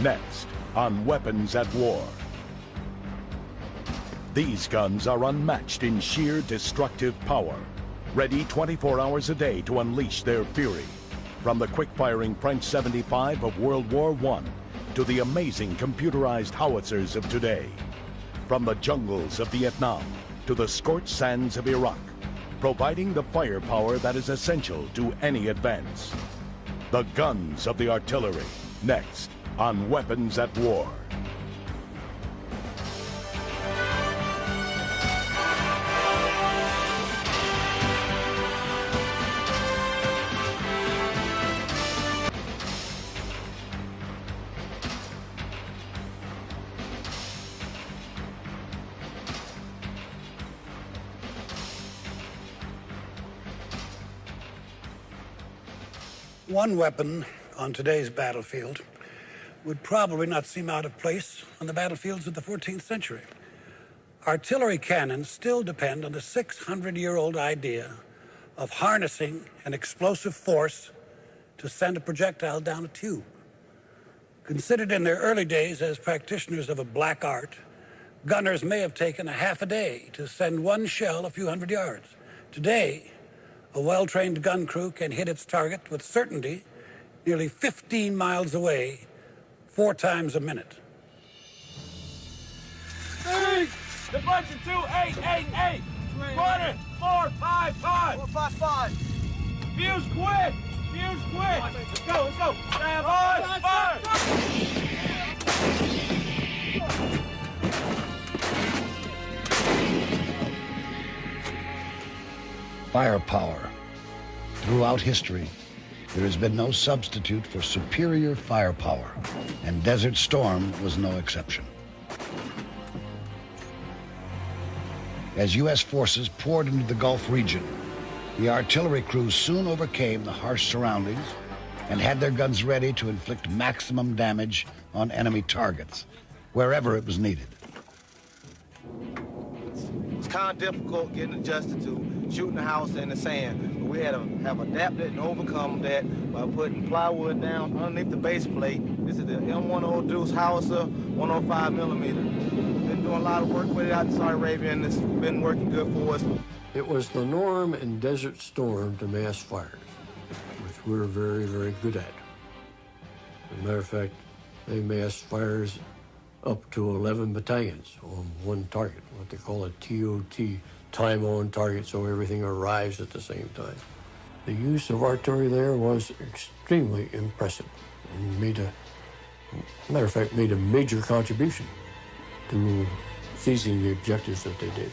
next on Weapons at War. These guns are unmatched in sheer destructive power, ready 24 hours a day to unleash their fury. From the quick-firing French 75 of World War I to the amazing computerized howitzers of today. From the jungles of Vietnam to the scorched sands of Iraq, providing the firepower that is essential to any advance. The guns of the artillery, next on Weapons at War. One weapon on today's battlefield would probably not seem out of place on the battlefields of the 14th century. Artillery cannons still depend on the 600-year-old idea of harnessing an explosive force to send a projectile down a tube. Considered in their early days as practitioners of a black art, gunners may have taken a half a day to send one shell a few hundred yards. Today, a well-trained gun crew can hit its target with certainty nearly 15 miles away, 4 times a minute. Deflection 2, 8, 8, 8. Quarter, 4, 5, 5. 4, 5, 5. Fuse quick. Fuse quick. Let's go, let's go. Stand by, fire. Firepower. Throughout history, there has been no substitute for superior firepower, and Desert Storm was no exception. As U.S. forces poured into the Gulf region, the artillery crews soon overcame the harsh surroundings and had their guns ready to inflict maximum damage on enemy targets, wherever it was needed. It's kind of difficult getting adjusted to shooting a house in the sand. But we had to have adapted and overcome that by putting plywood down underneath the base plate. This is the M1 Deuce howitzer, 105 millimeter. Been doing a lot of work with it out in Saudi Arabia, and it's been working good for us. It was the norm in Desert Storm to mass fires, which we're very, very good at. As a matter of fact, they massed fires up to 11 battalions on one target, what they call a TOT, time on target, so everything arrives at the same time. The use of artillery there was extremely impressive and made a major contribution to seizing the objectives that they did.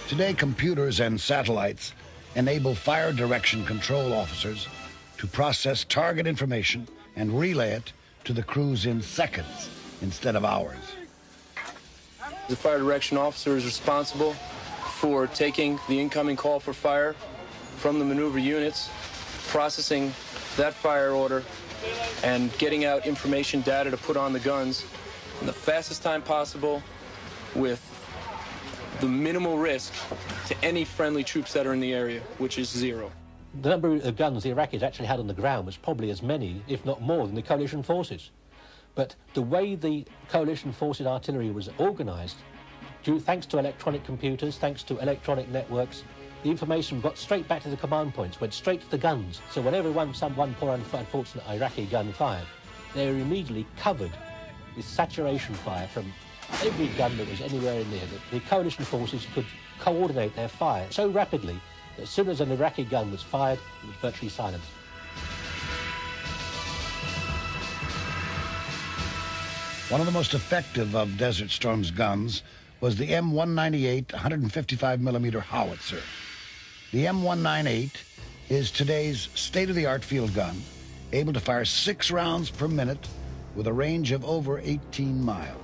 Today, computers and satellites enable fire direction control officers to process target information and relay it to the crews in seconds instead of hours. The fire direction officer is responsible for taking the incoming call for fire from the maneuver units, processing that fire order, and getting out information data to put on the guns in the fastest time possible with the minimal risk to any friendly troops that are in the area, which is 0. The number of guns the Iraqis actually had on the ground was probably as many, if not more, than the coalition forces. But the way the coalition forces artillery was organised, thanks to electronic computers, thanks to electronic networks, the information got straight back to the command points, went straight to the guns. So whenever one poor unfortunate Iraqi gun fired, they were immediately covered with saturation fire from every gun that was anywhere near. The coalition forces could coordinate their fire so rapidly that as soon as an Iraqi gun was fired, it was virtually silenced. One of the most effective of Desert Storm's guns was the M198 155 millimeter howitzer. The M198 is today's state-of-the-art field gun, able to fire 6 rounds per minute with a range of over 18 miles.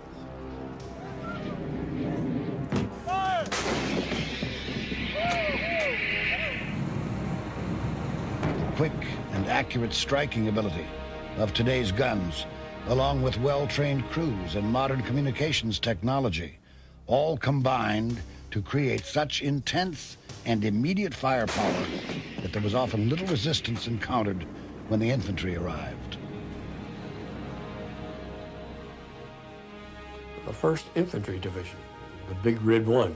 The quick and accurate striking ability of today's guns, along with well-trained crews and modern communications technology, all combined to create such intense and immediate firepower that there was often little resistance encountered when the infantry arrived. the 1st Infantry Division, the Big Red One,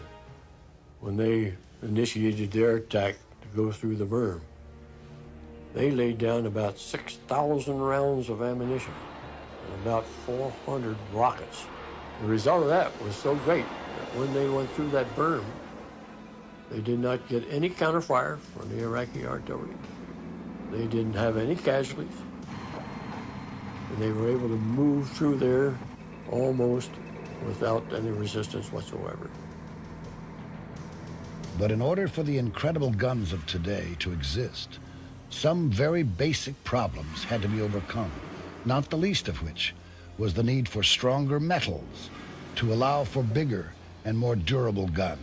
when they initiated their attack to go through the berm. They laid down about 6,000 rounds of ammunition and about 400 rockets. The result of that was so great that when they went through that berm, they did not get any counterfire from the Iraqi artillery. They didn't have any casualties. And they were able to move through there almost without any resistance whatsoever. But in order for the incredible guns of today to exist, some very basic problems had to be overcome, not the least of which was the need for stronger metals to allow for bigger and more durable guns.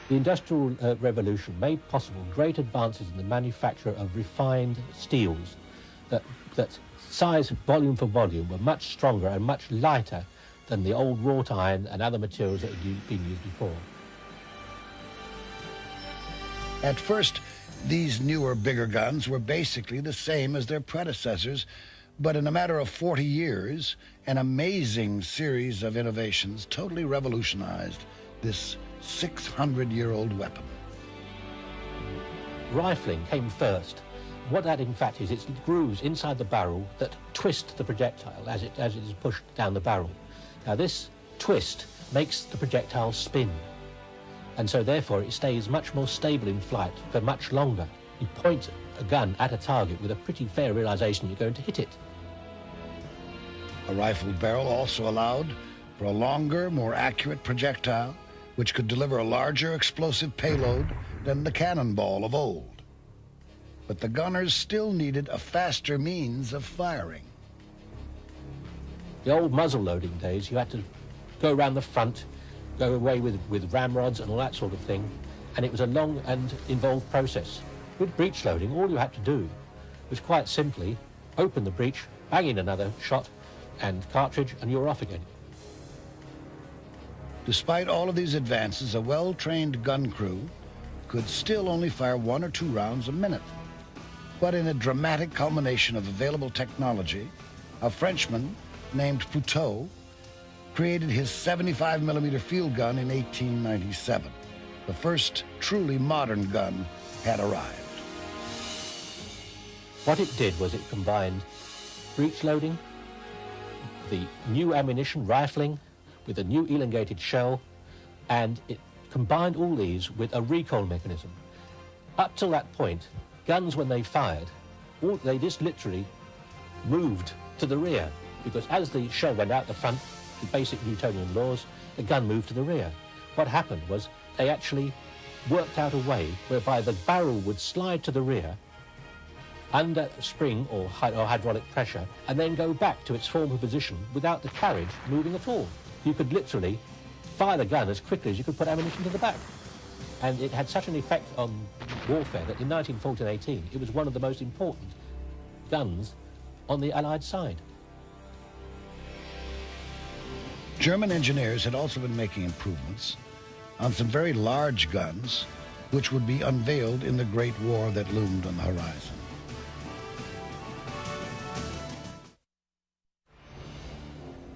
The Industrial Revolution made possible great advances in the manufacture of refined steels that size, volume for volume, were much stronger and much lighter than the old wrought iron and other materials that had been used before. At first, these newer, bigger guns were basically the same as their predecessors, but in a matter of 40 years, an amazing series of innovations totally revolutionized this 600-year-old weapon. Rifling came first. What that in fact is, it's grooves inside the barrel that twist the projectile as it is pushed down the barrel. Now this twist makes the projectile spin, and so therefore it stays much more stable in flight for much longer. You point a gun at a target with a pretty fair realization you're going to hit it. A rifle barrel also allowed for a longer, more accurate projectile, which could deliver a larger explosive payload than the cannonball of old. But the gunners still needed a faster means of firing. The old muzzle loading days, you had to go around the front, go away with ramrods and all that sort of thing, and it was a long and involved process. With breech loading, all you had to do was quite simply open the breech, bang in another shot and cartridge, and you're off again. Despite all of these advances, a well-trained gun crew could still only fire 1 or 2 rounds a minute. But in a dramatic culmination of available technology, a Frenchman named Patriot created his 75mm field gun in 1897. The first truly modern gun had arrived. What it did was it combined breech loading, the new ammunition, rifling, with a new elongated shell, and it combined all these with a recoil mechanism. Up till that point, guns, when they fired, they just literally moved to the rear, because as the shell went out the front, the basic Newtonian laws, the gun moved to the rear. What happened was they actually worked out a way whereby the barrel would slide to the rear under spring or hydraulic pressure and then go back to its former position without the carriage moving at all. You could literally fire the gun as quickly as you could put ammunition to the back. And it had such an effect on warfare that in 1914-18, it was one of the most important guns on the Allied side. German engineers had also been making improvements on some very large guns, which would be unveiled in the Great War that loomed on the horizon.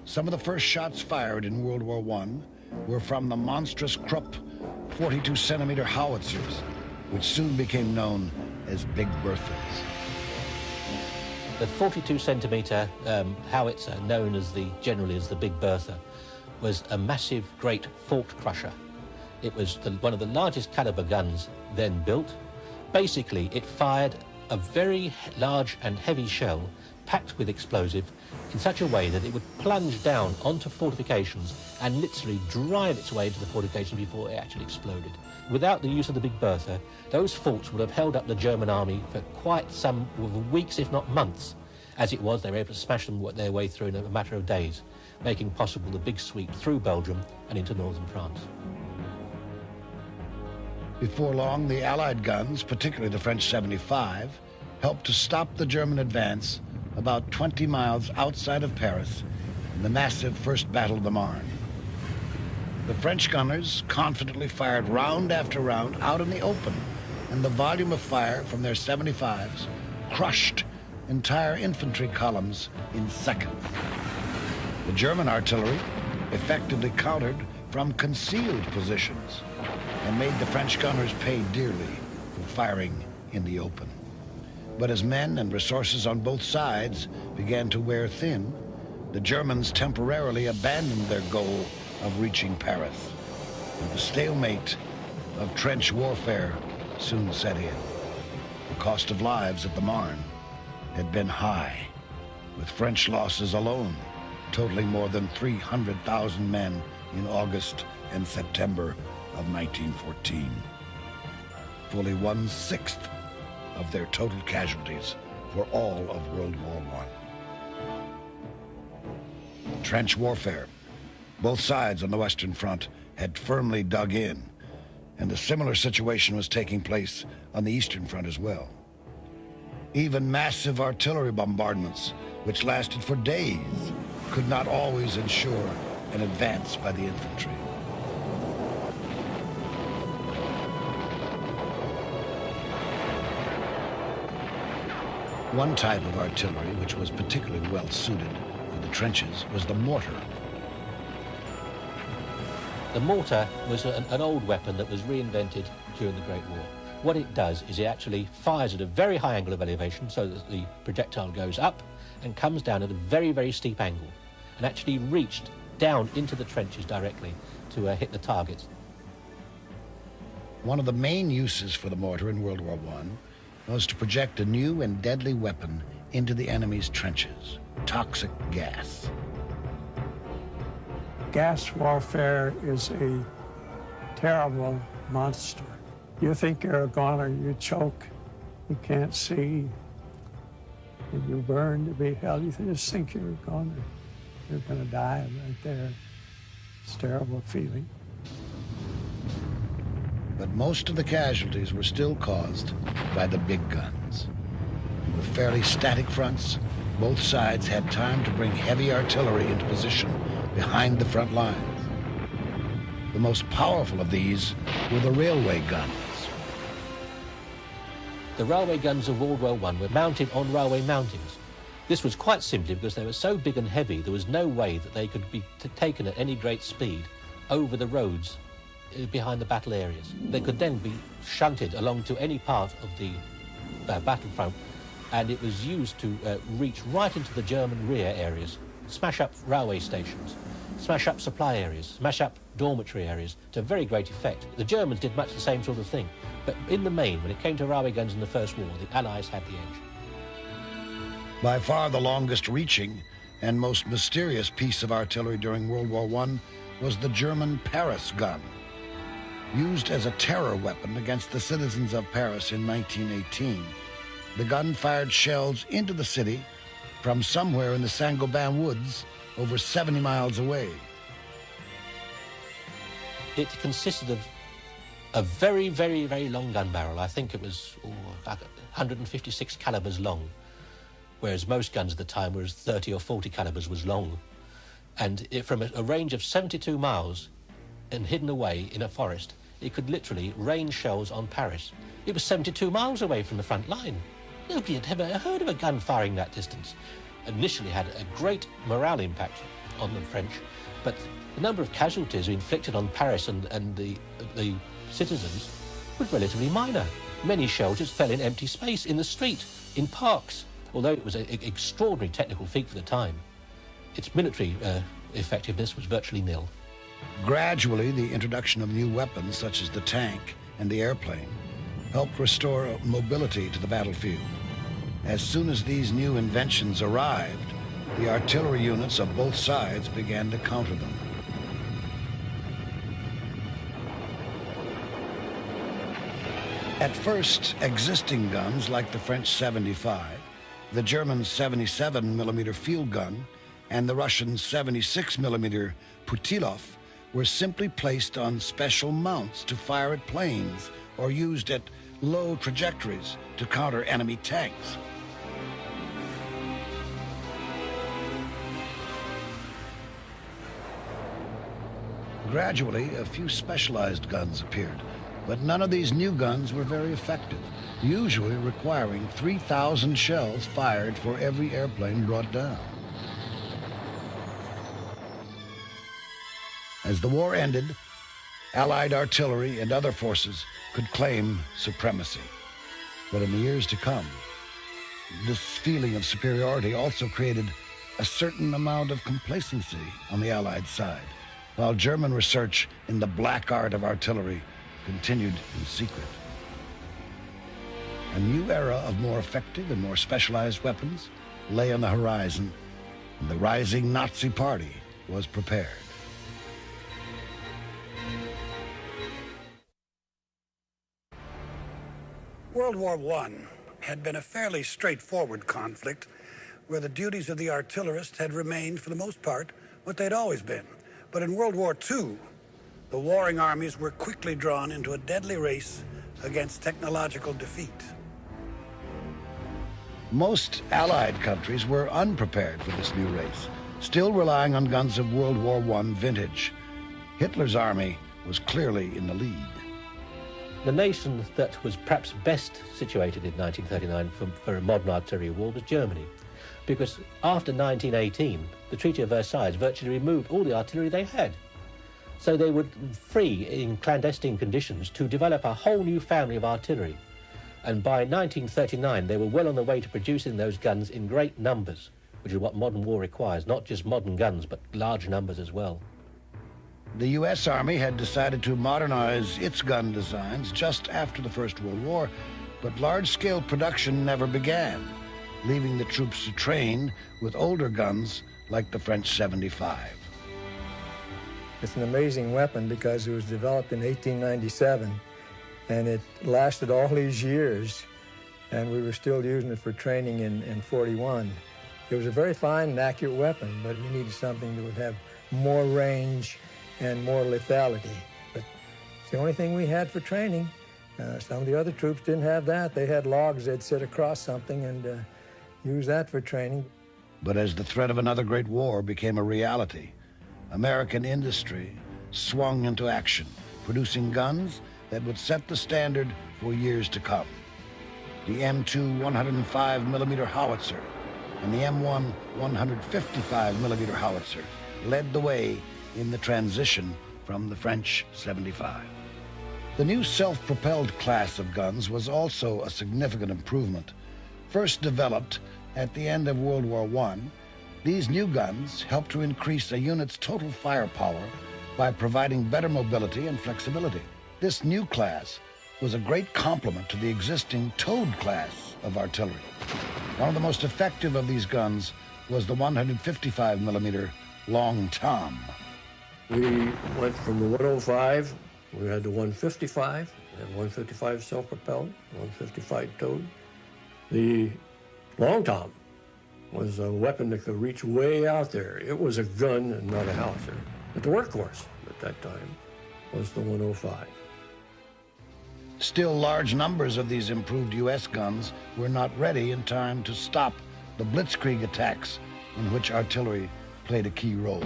Some of the first shots fired in World War I were from the monstrous Krupp 42-centimeter howitzers, which soon became known as Big Berthas. The 42-centimeter howitzer, known as generally as the Big Bertha, was a massive, great fault crusher. It was one of the largest caliber guns then built. Basically, it fired a very large and heavy shell packed with explosive in such a way that it would plunge down onto fortifications and literally drive its way into the fortifications before it actually exploded. Without the use of the Big Bertha, those forts would have held up the German army for quite some weeks, if not months. As it was, they were able to smash them their way through in a matter of days, making possible the big sweep through Belgium and into northern France. Before long, the Allied guns, particularly the French 75, helped to stop the German advance about 20 miles outside of Paris in the massive First Battle of the Marne. The French gunners confidently fired round after round out in the open, and the volume of fire from their 75s crushed entire infantry columns in seconds. The German artillery effectively countered from concealed positions and made the French gunners pay dearly for firing in the open. But as men and resources on both sides began to wear thin, the Germans temporarily abandoned their goal of reaching Paris, and the stalemate of trench warfare soon set in. The cost of lives at the Marne had been high, with French losses alone totaling more than 300,000 men in August and September of 1914. Fully 1/6 of their total casualties for all of World War I. Trench warfare. Both sides on the Western Front had firmly dug in, and a similar situation was taking place on the Eastern Front as well. Even massive artillery bombardments, which lasted for days, could not always ensure an advance by the infantry. One type of artillery which was particularly well suited for the trenches was the mortar. The mortar was an old weapon that was reinvented during the Great War. What it does is it actually fires at a very high angle of elevation so that the projectile goes up and comes down at a very, very steep angle and actually reached down into the trenches directly to hit the targets. One of the main uses for the mortar in World War I was to project a new and deadly weapon into the enemy's trenches: toxic gas. Gas warfare is a terrible monster. You think you're a goner, you choke, you can't see, and you burn to be hell. You just think you're a goner. You're gonna die right there. It's a terrible feeling. But most of the casualties were still caused by the big guns. With fairly static fronts, both sides had time to bring heavy artillery into position behind the front lines. The most powerful of these were the railway guns. The railway guns of World War I were mounted on railway mountings. This was quite simply because they were so big and heavy, there was no way that they could be taken at any great speed over the roads behind the battle areas. They could then be shunted along to any part of the battlefront, and it was used to reach right into the German rear areas, smash up railway stations, smash up supply areas, smash up dormitory areas to very great effect. The Germans did much the same sort of thing, but in the main, when it came to railway guns in the First War, the Allies had the edge. By far the longest reaching and most mysterious piece of artillery during World War I was the German Paris gun. Used as a terror weapon against the citizens of Paris in 1918, the gun fired shells into the city from somewhere in the Saint-Gobain woods over 70 miles away. It consisted of a very, very, very long gun barrel. I think it was 156 calibers long, whereas most guns at the time were 30 or 40 calibers was long. And from a range of 72 miles and hidden away in a forest, it could literally rain shells on Paris. It was 72 miles away from the front line. Nobody had ever heard of a gun firing that distance. Initially had a great morale impact on the French, but the number of casualties inflicted on Paris and the citizens was relatively minor. Many shells just fell in empty space, in the street, in parks. Although it was an extraordinary technical feat for the time, its military effectiveness was virtually nil. Gradually, the introduction of new weapons such as the tank and the airplane helped restore mobility to the battlefield. As soon as these new inventions arrived, the artillery units of both sides began to counter them. At first, existing guns like the French 75, the German 77mm field gun, and the Russian 76mm Putilov were simply placed on special mounts to fire at planes or used at low trajectories to counter enemy tanks. Gradually, a few specialized guns appeared, but none of these new guns were very effective, usually requiring 3,000 shells fired for every airplane brought down. As the war ended, Allied artillery and other forces could claim supremacy. But in the years to come, this feeling of superiority also created a certain amount of complacency on the Allied side, while German research in the black art of artillery continued in secret. A new era of more effective and more specialized weapons lay on the horizon, and the rising Nazi Party was prepared. World War I had been a fairly straightforward conflict where the duties of the artillerist had remained, for the most part, what they'd always been. But in World War II, the warring armies were quickly drawn into a deadly race against technological defeat. Most Allied countries were unprepared for this new race, still relying on guns of World War I vintage. Hitler's army was clearly in the lead. The nation that was perhaps best situated in 1939 for a modern artillery war was Germany, because after 1918, the Treaty of Versailles virtually removed all the artillery they had. So they were free in clandestine conditions to develop a whole new family of artillery. And by 1939, they were well on the way to producing those guns in great numbers, which is what modern war requires, not just modern guns, but large numbers as well. The U.S. Army had decided to modernize its gun designs just after the First World War, but large-scale production never began, leaving the troops to train with older guns like the French 75. It's an amazing weapon because it was developed in 1897, and it lasted all these years, and we were still using it for training in 41. It was a very fine and accurate weapon, but we needed something that would have more range and more lethality. But it's the only thing we had for training. Some of the other troops didn't have that. They had logs they'd sit across something and use that for training. But as the threat of another great war became a reality, American industry swung into action, producing guns that would set the standard for years to come. The M2 105mm howitzer and the M1 155mm howitzer led the way in the transition from the French 75. The new self-propelled class of guns was also a significant improvement. First developed at the end of World War I, these new guns helped to increase a unit's total firepower by providing better mobility and flexibility. This new class was a great complement to the existing towed class of artillery. One of the most effective of these guns was the 155mm Long Tom. We went from the 105, we had the 155, and 155 self-propelled, 155 towed. The Long Tom was a weapon that could reach way out there. It was a gun and not a howitzer. But the workhorse at that time was the 105. Still, large numbers of these improved U.S. guns were not ready in time to stop the blitzkrieg attacks in which artillery played a key role.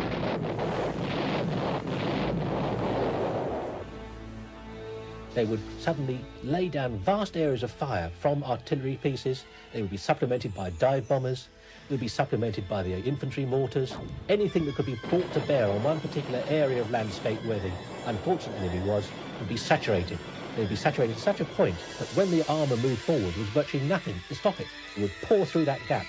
They would suddenly lay down vast areas of fire from artillery pieces. They would be supplemented by dive bombers. They would be supplemented by the infantry mortars. Anything that could be brought to bear on one particular area of landscape where the unfortunate enemy was would be saturated. They would be saturated to such a point that when the armour moved forward, there was virtually nothing to stop it. It would pour through that gap.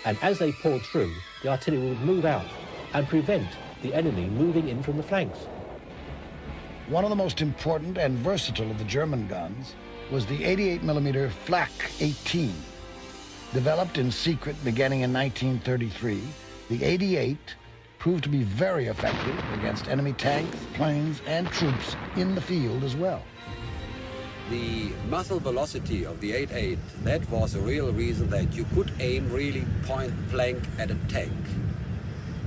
And as they poured through, the artillery would move out and prevent the enemy moving in from the flanks. One of the most important and versatile of the German guns was the 88mm Flak 18. Developed in secret beginning in 1933, the 88 proved to be very effective against enemy tanks, planes, and troops in the field as well. The muzzle velocity of the 88, that was a real reason that you could aim really point blank at a tank.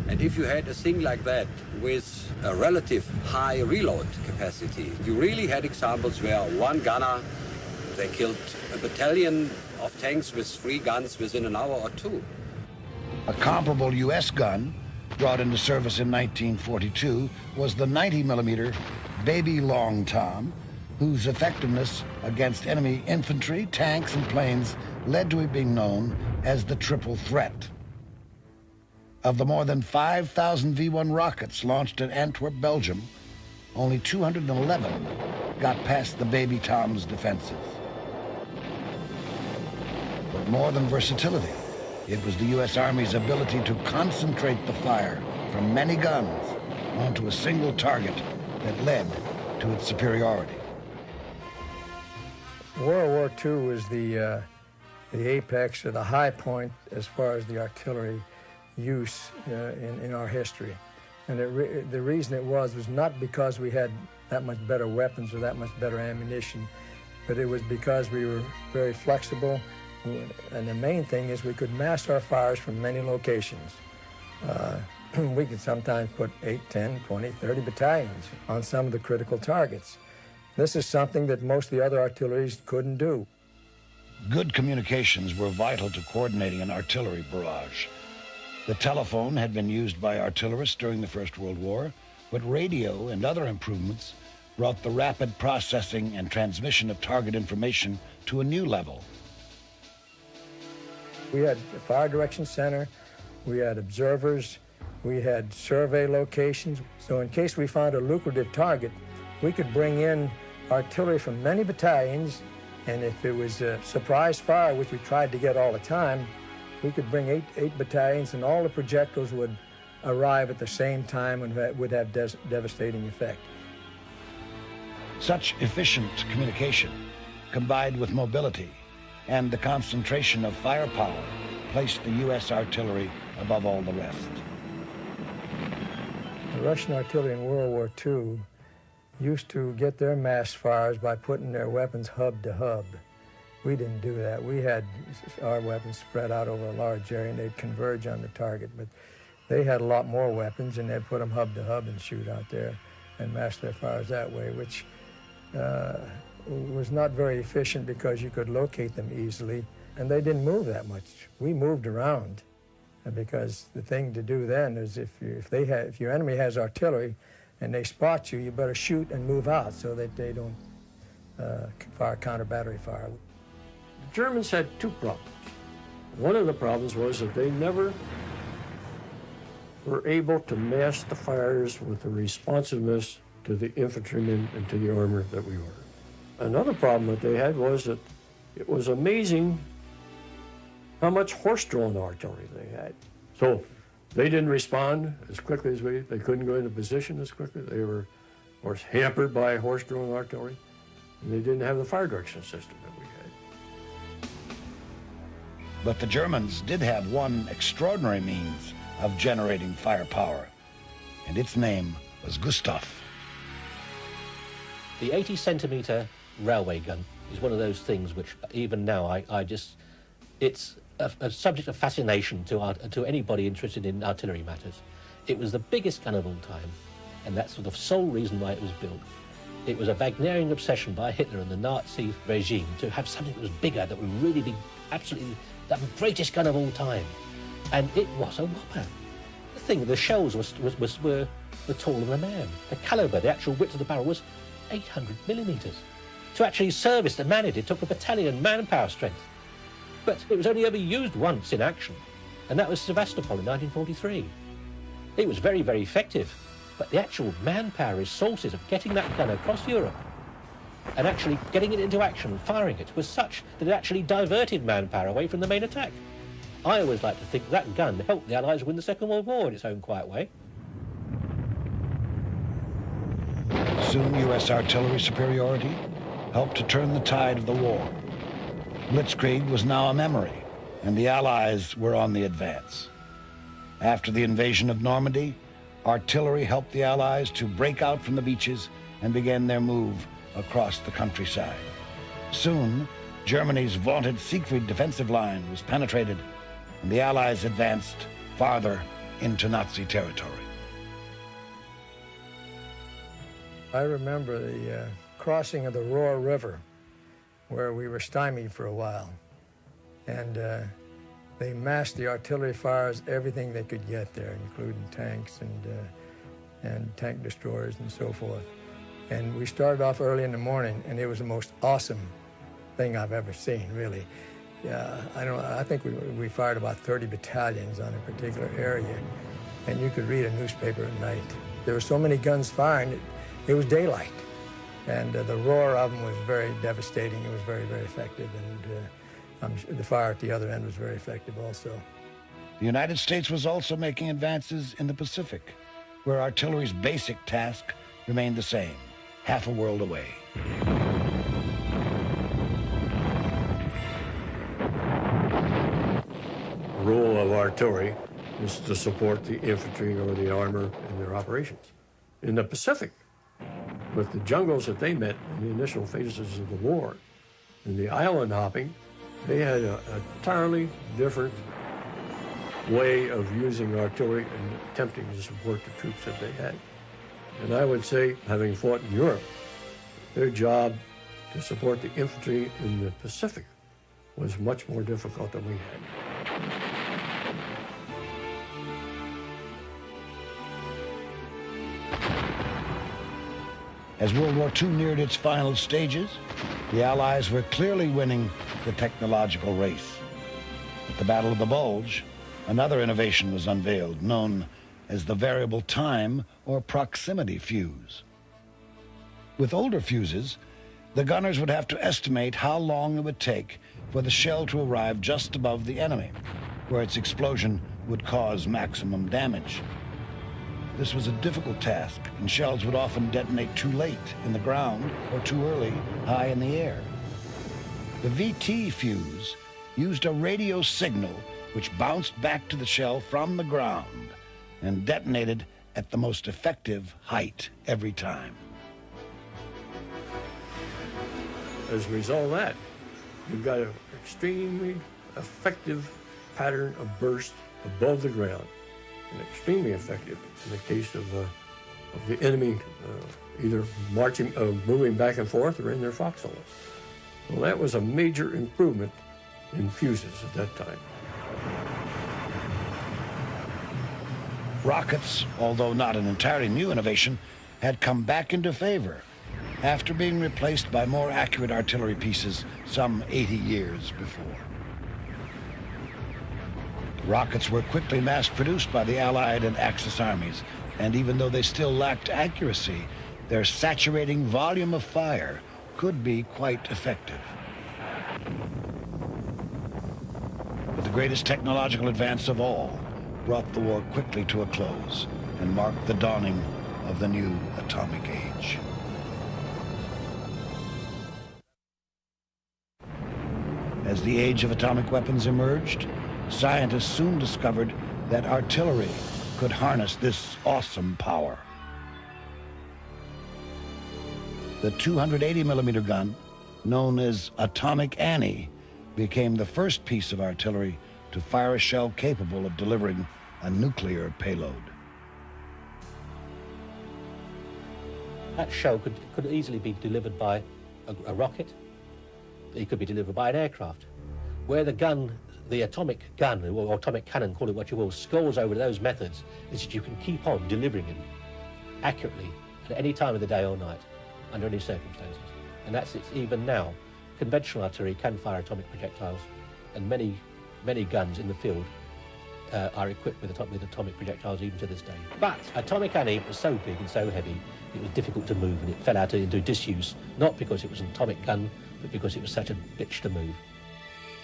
And if you had a thing like that with a relative high reload capacity, you really had examples where one gunner, they killed a battalion of tanks with 3 guns within an hour or 2. A comparable U.S. gun brought into service in 1942 was the 90mm Baby Long Tom, whose effectiveness against enemy infantry, tanks, and planes led to it being known as the triple threat. Of the more than 5,000 V-1 rockets launched at Antwerp, Belgium, only 211 got past the Baby Tom's defenses. But more than versatility, it was the U.S. Army's ability to concentrate the fire from many guns onto a single target that led to its superiority. World War II was the apex or the high point as far as the artillery use in our history. And the reason it was not because we had that much better weapons or that much better ammunition, but it was because we were very flexible. And the main thing is we could mass our fires from many locations. We could sometimes put 8, 10, 20, 30 battalions on some of the critical targets. This is something that most of the other artilleries couldn't do. Good communications were vital to coordinating an artillery barrage. The telephone had been used by artillerists during the First World War, but radio and other improvements brought the rapid processing and transmission of target information to a new level. We had a fire direction center, we had observers, we had survey locations. So in case we found a lucrative target, we could bring in artillery from many battalions, and if it was a surprise fire, which we tried to get all the time, we could bring eight battalions, and all the projectiles would arrive at the same time and would have devastating effect. Such efficient communication, combined with mobility and the concentration of firepower, placed the U.S. artillery above all the rest. The Russian artillery in World War II used to get their mass fires by putting their weapons hub to hub. We didn't do that. We had our weapons spread out over a large area and they'd converge on the target, but they had a lot more weapons and they'd put them hub to hub and shoot out there and mass their fires that way, which was not very efficient because you could locate them easily and they didn't move that much. We moved around because the thing to do then is if your enemy has artillery and they spot you, you better shoot and move out so that they don't fire counter battery fire. The Germans had two problems. One of the problems was that they never were able to mass the fires with the responsiveness to the infantrymen and to the armor that we were. Another problem that they had was that it was amazing how much horse-drawn artillery they had. So they didn't respond as quickly as we, they couldn't go into position as quickly. They were, of course, hampered by horse-drawn artillery, and they didn't have the fire direction system that we had. But the Germans did have one extraordinary means of generating firepower, and its name was Gustav. The 80-centimeter railway gun is one of those things which, even now, it's a subject of fascination to anybody interested in artillery matters. It was the biggest gun of all time, and that's the sole reason why it was built. It was a Wagnerian obsession by Hitler and the Nazi regime to have something that was bigger, that would really be absolutely the greatest gun of all time. And it was a whopper. The thing, the shells were taller than a man. The caliber, the actual width of the barrel was 800 millimeters. To actually service and man it took a battalion manpower strength. But it was only ever used once in action, and that was Sevastopol in 1943. It was very, very effective, but the actual manpower resources of getting that gun across Europe and actually getting it into action and firing it was such that it actually diverted manpower away from the main attack. I always like to think that gun helped the Allies win the Second World War in its own quiet way. Soon U.S. artillery superiority helped to turn the tide of the war. Blitzkrieg was now a memory, and the Allies were on the advance. After the invasion of Normandy, artillery helped the Allies to break out from the beaches and begin their move across the countryside. Soon, Germany's vaunted Siegfried defensive line was penetrated, and the Allies advanced farther into Nazi territory. I remember the crossing of the Roer River, where we were stymied for a while. And they massed the artillery fires, everything they could get there, including tanks and tank destroyers and so forth. And we started off early in the morning, and it was the most awesome thing I've ever seen, really. I think we fired about 30 battalions on a particular area, and you could read a newspaper at night. There were so many guns firing, it was daylight. And the roar of them was very devastating. It was very, very effective, and the fire at the other end was very effective also. The United States was also making advances in the Pacific, where artillery's basic task remained the same, half a world away. The role of artillery is to support the infantry or the armor in their operations. In the Pacific, with the jungles that they met in the initial phases of the war, and the island hopping, they had an entirely different way of using artillery and attempting to support the troops that they had. And I would say, having fought in Europe, their job to support the infantry in the Pacific was much more difficult than we had. As World War II neared its final stages, the Allies were clearly winning the technological race. At the Battle of the Bulge, another innovation was unveiled, known as the variable time or proximity fuse. With older fuses, the gunners would have to estimate how long it would take for the shell to arrive just above the enemy, where its explosion would cause maximum damage. This was a difficult task, and shells would often detonate too late in the ground or too early high in the air. The VT fuse used a radio signal which bounced back to the shell from the ground and detonated at the most effective height every time. As a result of that, you've got an extremely effective pattern of burst above the ground, and extremely effective in the case of the enemy either moving back and forth or in their foxhole. Well, that was a major improvement in fuses at that time. Rockets, although not an entirely new innovation, had come back into favor after being replaced by more accurate artillery pieces some 80 years before. Rockets were quickly mass-produced by the Allied and Axis armies, and even though they still lacked accuracy, their saturating volume of fire could be quite effective. But the greatest technological advance of all brought the war quickly to a close and marked the dawning of the new atomic age. As the age of atomic weapons emerged, scientists soon discovered that artillery could harness this awesome power. The 280-millimeter gun, known as Atomic Annie, became the first piece of artillery to fire a shell capable of delivering a nuclear payload. That shell could easily be delivered by a rocket. It could be delivered by an aircraft. Where the gun, the atomic gun, or atomic cannon, call it what you will, scores over those methods, is that you can keep on delivering them accurately at any time of the day or night, under any circumstances. And that's it even now. Conventional artillery can fire atomic projectiles, and many guns in the field are equipped with atomic projectiles even to this day. But Atomic Annie was so big and so heavy, it was difficult to move, and it fell out into disuse, not because it was an atomic gun, but because it was such a bitch to move.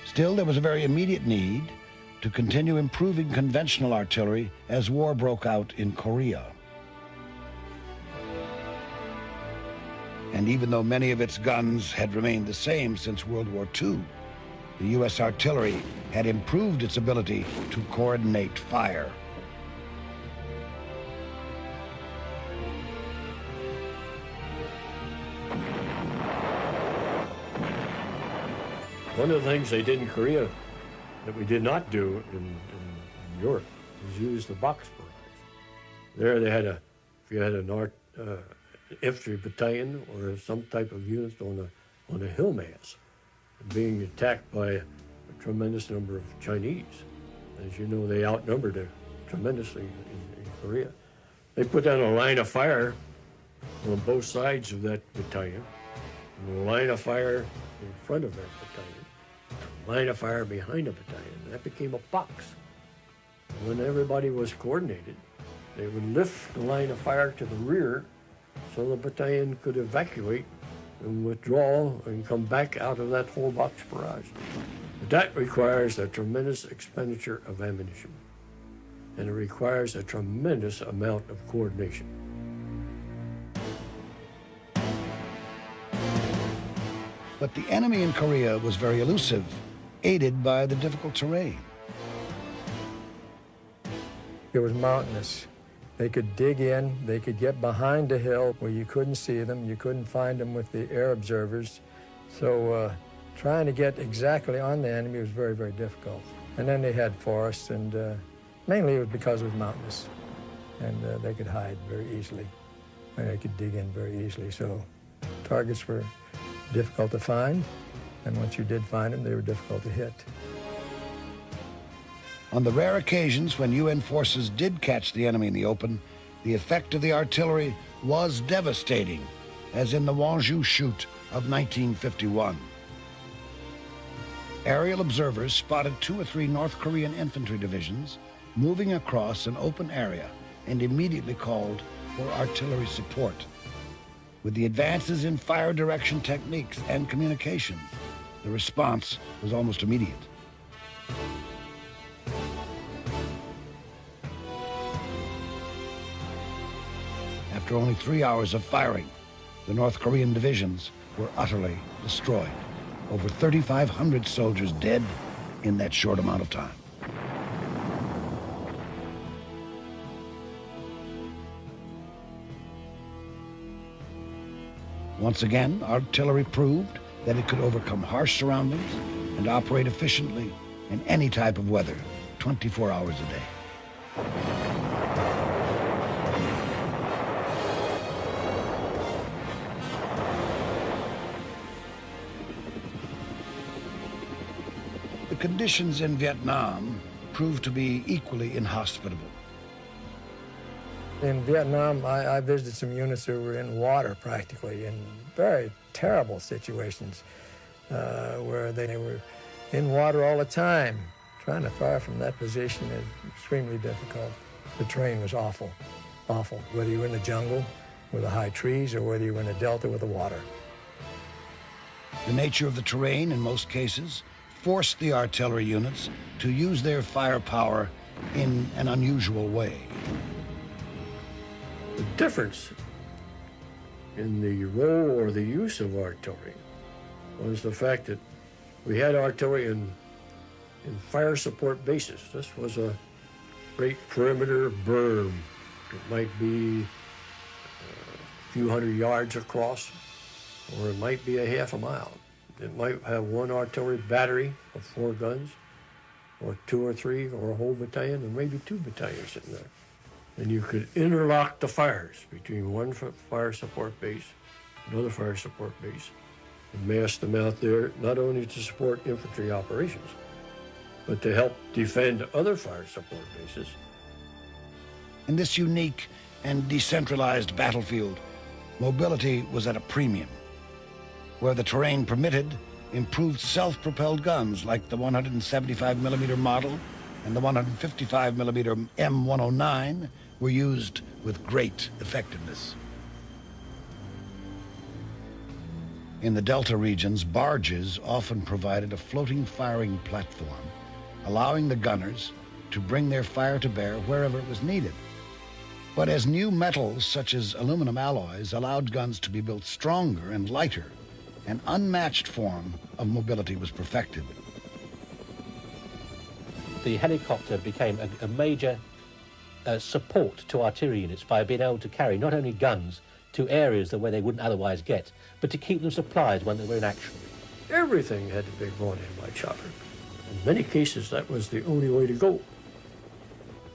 Still, there was a very immediate need to continue improving conventional artillery as war broke out in Korea. And even though many of its guns had remained the same since World War II, the U.S. artillery had improved its ability to coordinate fire. One of the things they did in Korea that we did not do in Europe was use the box barrage. There they had if you had an infantry battalion or some type of unit on a hill mass being attacked by a tremendous number of Chinese. As you know, they outnumbered tremendously in Korea. They put down a line of fire on both sides of that battalion, and a line of fire in front of that battalion. line of fire behind the battalion. That became a box. When everybody was coordinated, they would lift the line of fire to the rear so the battalion could evacuate and withdraw and come back out of that whole box barrage. But that requires a tremendous expenditure of ammunition, and it requires a tremendous amount of coordination. But the enemy in Korea was very elusive, aided by the difficult terrain. It was mountainous. They could dig in, they could get behind a hill where you couldn't see them, you couldn't find them with the air observers. So trying to get exactly on the enemy was very, very difficult. And then they had forests, and mainly it was because it was mountainous. And they could hide very easily, and they could dig in very easily. So targets were difficult to find, and once you did find them, they were difficult to hit. On the rare occasions when UN forces did catch the enemy in the open, the effect of the artillery was devastating, as in the Wonju shoot of 1951. Aerial observers spotted 2 or 3 North Korean infantry divisions moving across an open area and immediately called for artillery support. With the advances in fire direction techniques and communications, the response was almost immediate. After only 3 hours of firing, the North Korean divisions were utterly destroyed. Over 3,500 soldiers dead in that short amount of time. Once again, artillery proved that it could overcome harsh surroundings and operate efficiently in any type of weather, 24 hours a day. The conditions in Vietnam proved to be equally inhospitable. In Vietnam, I visited some units that were in water practically, in very terrible situations where they were in water all the time. Trying to fire from that position is extremely difficult. The terrain was awful, awful, whether you were in the jungle with the high trees or whether you were in a delta with the water. The nature of the terrain, in most cases, forced the artillery units to use their firepower in an unusual way. The difference in the role or the use of artillery was the fact that we had artillery in fire support bases. This was a great perimeter berm. It might be a few hundred yards across, or it might be a half a mile. It might have one artillery battery of 4 guns, or 2 or 3, or a whole battalion, or maybe 2 battalions sitting there. And you could interlock the fires between one fire support base, another fire support base, and mass them out there, not only to support infantry operations, but to help defend other fire support bases. In this unique and decentralized battlefield, mobility was at a premium. Where the terrain permitted, improved self-propelled guns like the 175mm model and the 155mm M109 were used with great effectiveness. In the Delta regions, barges often provided a floating firing platform, allowing the gunners to bring their fire to bear wherever it was needed. But as new metals such as aluminum alloys allowed guns to be built stronger and lighter, an unmatched form of mobility was perfected. The helicopter became a major support to artillery units by being able to carry not only guns to areas where they wouldn't otherwise get, but to keep them supplied when they were in action. Everything had to be brought in by chopper. In many cases, that was the only way to go.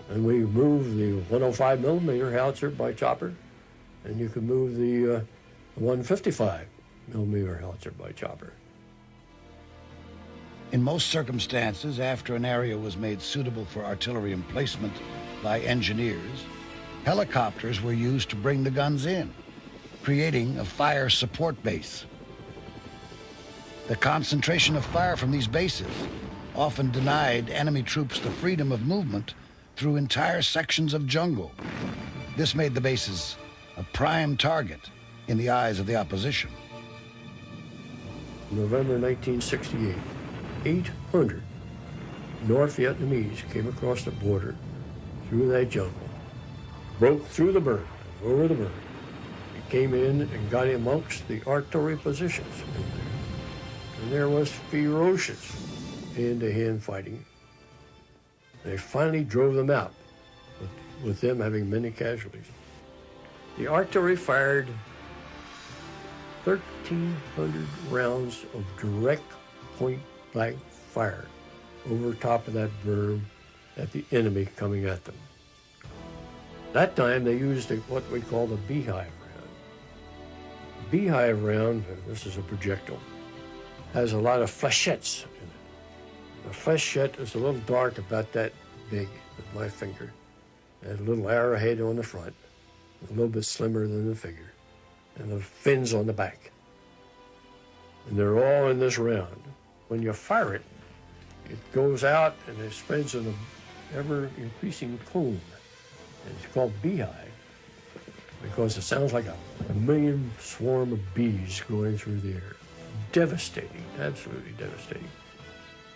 And we moved the 105mm howitzer by chopper, and you could move the 155mm howitzer by chopper. In most circumstances, after an area was made suitable for artillery emplacement by engineers, helicopters were used to bring the guns in, creating a fire support base. The concentration of fire from these bases often denied enemy troops the freedom of movement through entire sections of jungle. This made the bases a prime target in the eyes of the opposition. November 1968, 800 North Vietnamese came across the border through that jungle, broke through the berm, over the berm, and came in and got amongst the artillery positions. And there was ferocious hand-to-hand fighting. They finally drove them out, with them having many casualties. The artillery fired 1,300 rounds of direct point-blank fire over top of that berm at the enemy coming at them. That time they used what we call the beehive round. Beehive round, this is a projectile, has a lot of flechettes in it. A flechette is a little dart about that big with my finger, and a little arrowhead on the front, a little bit slimmer than the figure, and the fins on the back. And they're all in this round. When you fire it, it goes out and it spreads in an ever-increasing plume. And it's called beehive because it sounds like a million swarm of bees going through the air. Devastating, absolutely devastating.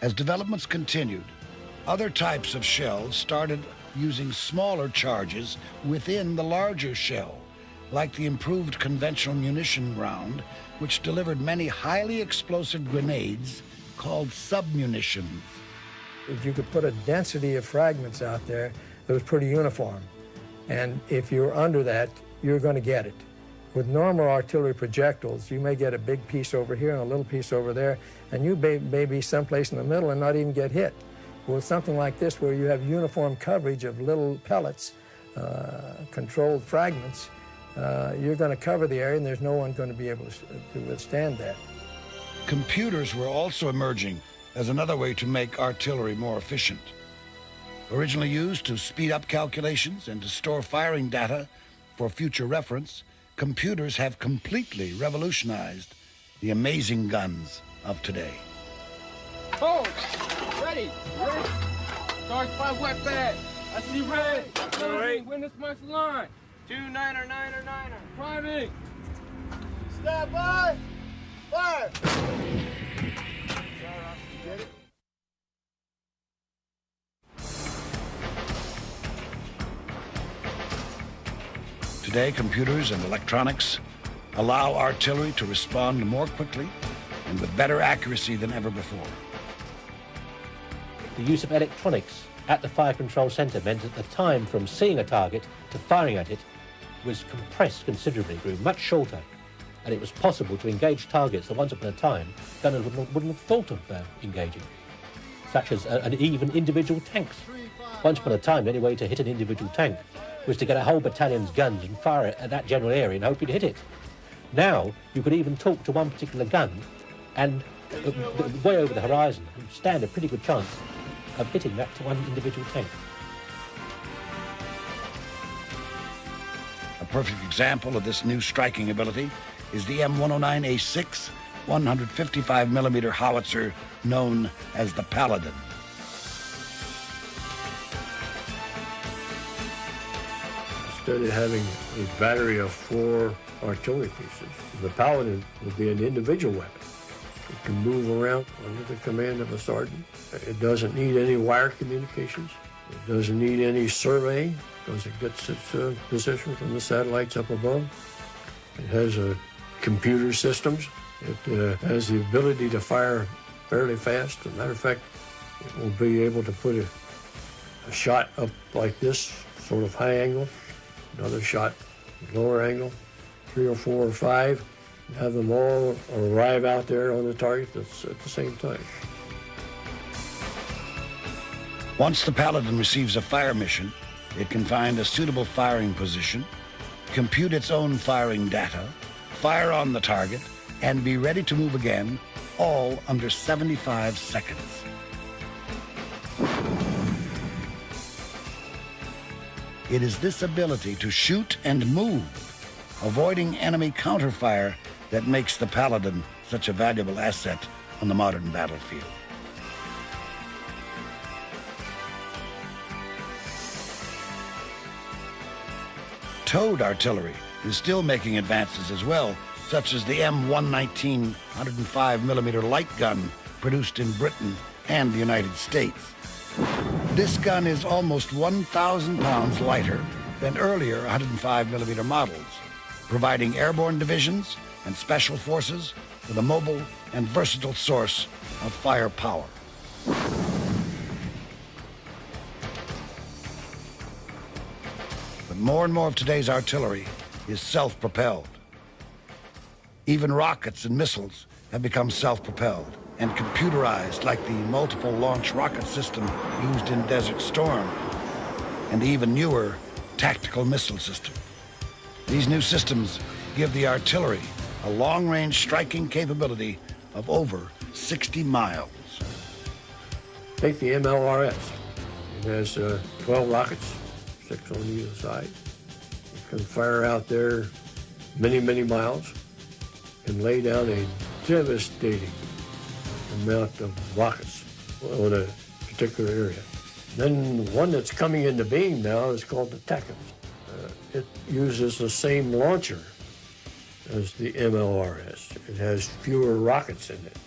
As developments continued, other types of shells started using smaller charges within the larger shell, like the improved conventional munition round, which delivered many highly explosive grenades called submunitions. If you could put a density of fragments out there that was pretty uniform, and if you're under that, you're going to get it. With normal artillery projectiles, you may get a big piece over here and a little piece over there, and you may be someplace in the middle and not even get hit. With something like this, where you have uniform coverage of little pellets, controlled fragments, you're going to cover the area, and there's no one going to be able to withstand that. Computers were also emerging as another way to make artillery more efficient. Originally used to speed up calculations and to store firing data for future reference, computers have completely revolutionized the amazing guns of today. Hold! Ready! Ready! Start by wet bag. I see red. Right. Win this much line. 2 9er 9er 9er. Priming. Stand by. Fire. Get it? Today, computers and electronics allow artillery to respond more quickly and with better accuracy than ever before. The use of electronics at the fire control centre meant that the time from seeing a target to firing at it was compressed considerably, grew much shorter, and it was possible to engage targets that once upon a time gunners wouldn't have thought of engaging, such as even individual tanks. Once upon a time, the only way to hit an individual tank was to get a whole battalion's guns and fire it at that general area and hope you'd hit it. Now, you could even talk to one particular gun and way over the horizon and stand a pretty good chance of hitting that to one individual tank. A perfect example of this new striking ability is the M109A6 155mm howitzer known as the Paladin. Instead of having a battery of 4 artillery pieces, the Paladin will be an individual weapon. It can move around under the command of a sergeant. It doesn't need any wire communications. It doesn't need any survey because it gets its position from the satellites up above. It has computer systems. It has the ability to fire fairly fast. As a matter of fact, it will be able to put a shot up like this, sort of high angle, another shot lower angle, 3 or 4 or 5, and have them all arrive out there on the target that's at the same time. Once the Paladin receives a fire mission, it can find a suitable firing position, compute its own firing data, fire on the target, and be ready to move again, all under 75 seconds. It is this ability to shoot and move, avoiding enemy counterfire, that makes the Paladin such a valuable asset on the modern battlefield. Towed artillery is still making advances as well, such as the M119 105mm light gun produced in Britain and the United States. This gun is almost 1,000 pounds lighter than earlier 105mm models, providing airborne divisions and special forces with a mobile and versatile source of firepower. But more and more of today's artillery is self-propelled. Even rockets and missiles have become self-propelled and computerized, like the multiple launch rocket system used in Desert Storm and the even newer tactical missile system. These new systems give the artillery a long-range striking capability of over 60 miles. Take the MLRS. It has 12 rockets, 6 on either side. It can fire out there many, many miles and lay down a devastating amount of rockets on a particular area. Then the one that's coming into being now is called the TACMS. It uses the same launcher as the MLRS. It has fewer rockets in it,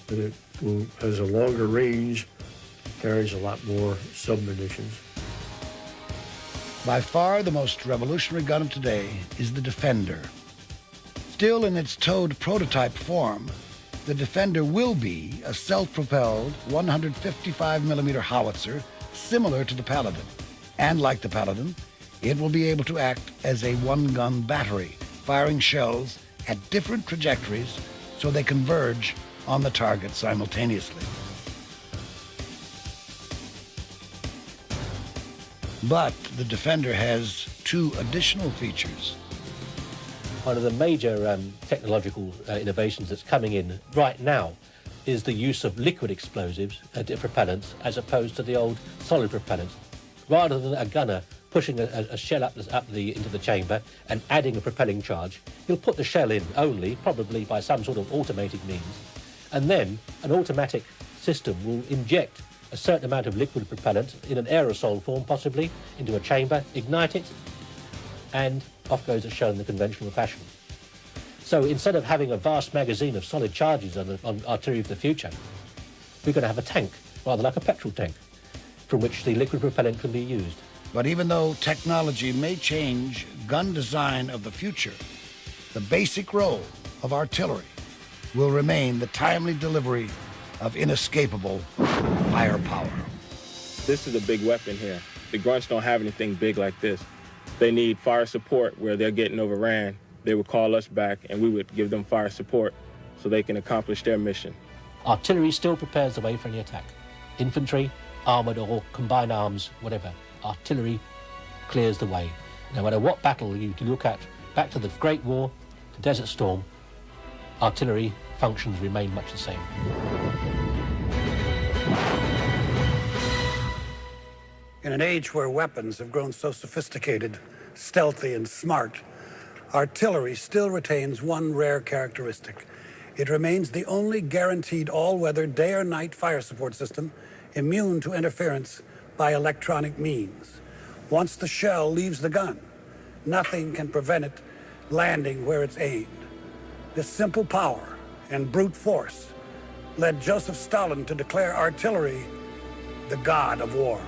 but it has a longer range, carries a lot more submunitions. By far the most revolutionary gun of today is the Defender. Still in its towed prototype form, the Defender will be a self-propelled 155mm howitzer similar to the Paladin. And like the Paladin, it will be able to act as a one-gun battery, firing shells at different trajectories so they converge on the target simultaneously. But the Defender has 2 additional features. One of the major technological innovations that's coming in right now is the use of liquid explosives and propellants as opposed to the old solid propellants. Rather than a gunner pushing a shell into the chamber and adding a propelling charge, he'll put the shell in only, probably by some sort of automated means, and then an automatic system will inject a certain amount of liquid propellant in an aerosol form, possibly, into a chamber, ignite it, and off goes the shell in the conventional fashion. So instead of having a vast magazine of solid charges on artillery of the future, we're going to have a tank, rather like a petrol tank, from which the liquid propellant can be used. But even though technology may change gun design of the future, the basic role of artillery will remain the timely delivery of inescapable firepower. This is a big weapon here. The grunts don't have anything big like this. They need fire support where they're getting overran. They would call us back and we would give them fire support so they can accomplish their mission. Artillery still prepares the way for any attack. Infantry, armoured or combined arms, whatever. Artillery clears the way. No matter what battle you look at, back to the Great War, to Desert Storm, artillery functions remain much the same. In an age where weapons have grown so sophisticated, stealthy, and smart, artillery still retains one rare characteristic. It remains the only guaranteed all-weather day or night fire support system immune to interference by electronic means. Once the shell leaves the gun, nothing can prevent it landing where it's aimed. This simple power and brute force led Joseph Stalin to declare artillery the god of war.